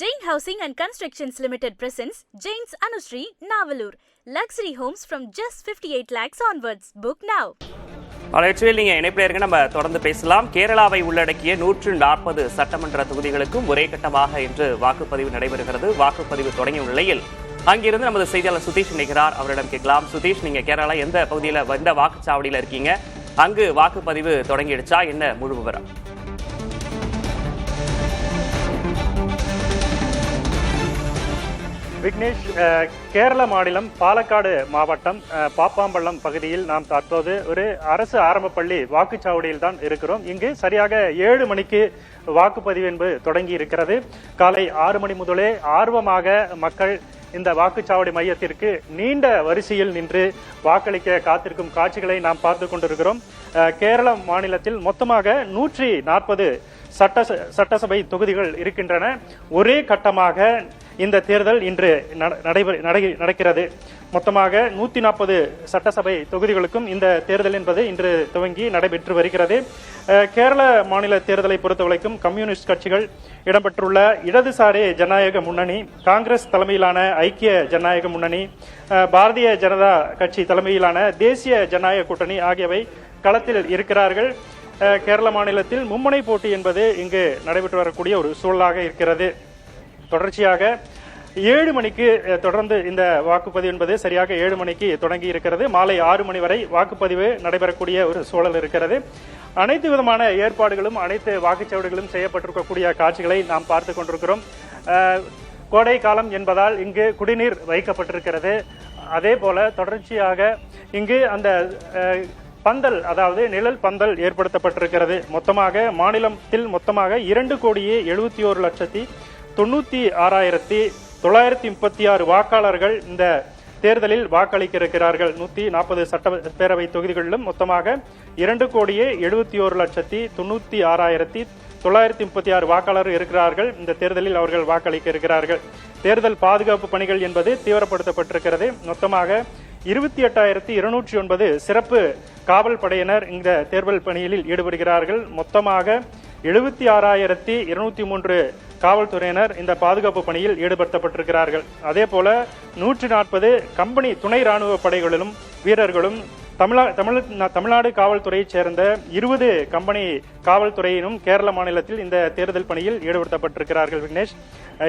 Jain Housing and Constructions Limited presents Jain's Anushree, Navalur. Luxury homes from just 58 lakhs onwards. Book now. நீங்க இணைப்பில் நம்ம தொடர்ந்து பேசலாம். கேரளாவை உள்ளடக்கிய 140 சட்டமன்ற தொகுதிகளுக்கும் ஒரே கட்டமாக இன்று வாக்குப்பதிவு நடைபெறுகிறது. வாக்குப்பதிவு தொடங்கிய நிலையில் அங்கிருந்து நமது செய்தியாளர் சுதீஷ் இணைகிறார். அவரிடம் கேட்கலாம். சுதீஷ், நீங்க கேரளா எந்த பகுதியில் எந்த வாக்குச்சாவடியில் இருக்கீங்க? அங்கு வாக்குப்பதிவு தொடங்கிடுச்சா? என்ன முழு விவரம்? விக்னேஷ், கேரள மாநிலம் பாலக்காடு மாவட்டம் பாப்பாம்பள்ளம் பகுதியில் நாம் தற்போது ஒரு அரசு ஆரம்ப பள்ளி வாக்குச்சாவடியில் தான் இருக்கிறோம். இங்கு சரியாக 7 மணிக்கு வாக்குப்பதிவு என்பது தொடங்கி இருக்கிறது. காலை 6 மணி முதலே ஆர்வமாக மக்கள் இந்த வாக்குச்சாவடி மையத்திற்கு நீண்ட வரிசையில் நின்று வாக்களிக்க காத்திருக்கும் காட்சிகளை நாம் பார்த்து கொண்டிருக்கிறோம். கேரள மாநிலத்தில் மொத்தமாக 140 சட்டசபை தொகுதிகள் இருக்கின்றன. ஒரே கட்டமாக இந்த தேர்தல் இன்று நடக்கிறது. மொத்தமாக 140 சட்டசபை தொகுதிகளுக்கும் இந்த தேர்தல் என்பது இன்று துவங்கி நடைபெற்று வருகிறது. கேரள மாநில தேர்தலை பொறுத்தவரைக்கும் கம்யூனிஸ்ட் கட்சிகள் இடம்பெற்றுள்ள இடதுசாரி ஜனநாயக முன்னணி, காங்கிரஸ் தலைமையிலான ஐக்கிய ஜனநாயக முன்னணி, பாரதிய ஜனதா கட்சி தலைமையிலான தேசிய ஜனநாயக கூட்டணி ஆகியவை களத்தில் இருக்கிறார்கள். கேரள மாநிலத்தில் மும்முனை போட்டி என்பது இங்கு நடைபெற்று வரக்கூடிய ஒரு சூழலாக இருக்கிறது. தொடர்ச்சியாக 7 மணிக்கு தொடர்ந்து இந்த வாக்குப்பதிவு என்பது சரியாக 7 மணிக்கு தொடங்கி இருக்கிறது. மாலை 6 மணி வரை வாக்குப்பதிவு நடைபெறக்கூடிய ஒரு சூழல் இருக்கிறது. அனைத்து விதமான ஏற்பாடுகளும் அனைத்து வாக்குச்சாவடிகளும் செய்யப்பட்டிருக்கக்கூடிய காட்சிகளை நாம் பார்த்து கொண்டிருக்கிறோம். கோடை காலம் என்பதால் இங்கு குடிநீர் வைக்கப்பட்டிருக்கிறது. அதே போல தொடர்ச்சியாக இங்கு அந்த பந்தல், அதாவது நிழல் பந்தல் ஏற்படுத்தப்பட்டிருக்கிறது. மொத்தமாக மாநிலத்தில் மொத்தமாக 2,71,96,936 வாக்காளர்கள் இந்த தேர்தலில் வாக்களிக்க இருக்கிறார்கள். 140 சட்டப்பேரவை தொகுதிகளிலும் மொத்தமாக 2,71,96,936 வாக்காளர்கள் இருக்கிறார்கள். இந்த தேர்தலில் அவர்கள் வாக்களிக்க இருக்கிறார்கள். தேர்தல் பாதுகாப்பு பணிகள் என்பது தீவிரப்படுத்தப்பட்டிருக்கிறது. மொத்தமாக 28,209 சிறப்பு காவல் படையினர் இந்த தேர்தல் பணியில் ஈடுபடுகிறார்கள். மொத்தமாக 76,203 காவல்துறையினர் இந்த பாதுகாப்பு பணியில் ஈடுபடுத்தப்பட்டிருக்கிறார்கள். அதே போல 140 கம்பெனி துணை ராணுவ படைகளிலும் வீரர்களும் தமிழ்நாடு காவல்துறையைச் சேர்ந்த 20 கம்பெனி காவல்துறையினும் கேரள மாநிலத்தில் இந்த தேர்தல் பணியில் ஈடுபடுத்தப்பட்டிருக்கிறார்கள். விக்னேஷ்,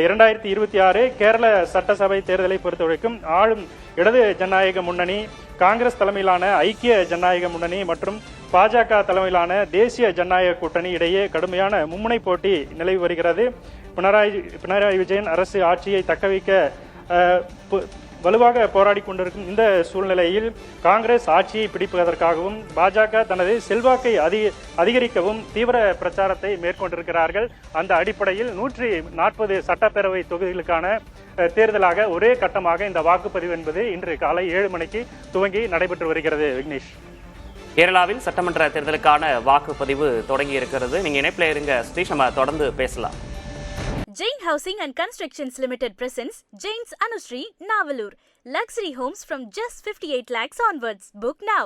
2026 கேரள சட்டசபை தேர்தலை பொறுத்தவரைக்கும் ஆளும் இடது ஜனநாயக முன்னணி, காங்கிரஸ் தலைமையிலான ஐக்கிய ஜனநாயக முன்னணி மற்றும் பாஜக தலைமையிலான தேசிய ஜனநாயக கூட்டணி இடையே கடுமையான மும்முனை போட்டி நிலவி வருகிறது. பினராயி விஜயன் அரசு ஆட்சியை தக்கவைக்க வலுவாக போராடி கொண்டிருக்கும் இந்த சூழ்நிலையில் காங்கிரஸ் ஆட்சியை பிடிப்பதற்காகவும் பாஜக தனது செல்வாக்கை அதிகரிக்கவும் தீவிர பிரச்சாரத்தை மேற்கொண்டிருக்கிறார்கள். அந்த அடிப்படையில் 140 சட்டப்பேரவை தொகுதிகளுக்கான தேர்தலாக ஒரே கட்டமாக இந்த வாக்குப்பதிவு என்பது இன்று காலை 7 மணிக்கு துவங்கி நடைபெற்று வருகிறது. விக்னேஷ், கேரளாவில் சட்டமன்ற தேர்தலுக்கான வாக்குப்பதிவு தொடங்கி இருக்கிறது. நீங்க இணைப்பில் இருங்க சுதீஷ், நம்ம தொடர்ந்து பேசலாம். Jain Housing and Constructions Limited presents Jain's Anushree, Navalur. Luxury homes from just 58 lakhs onwards. Book now.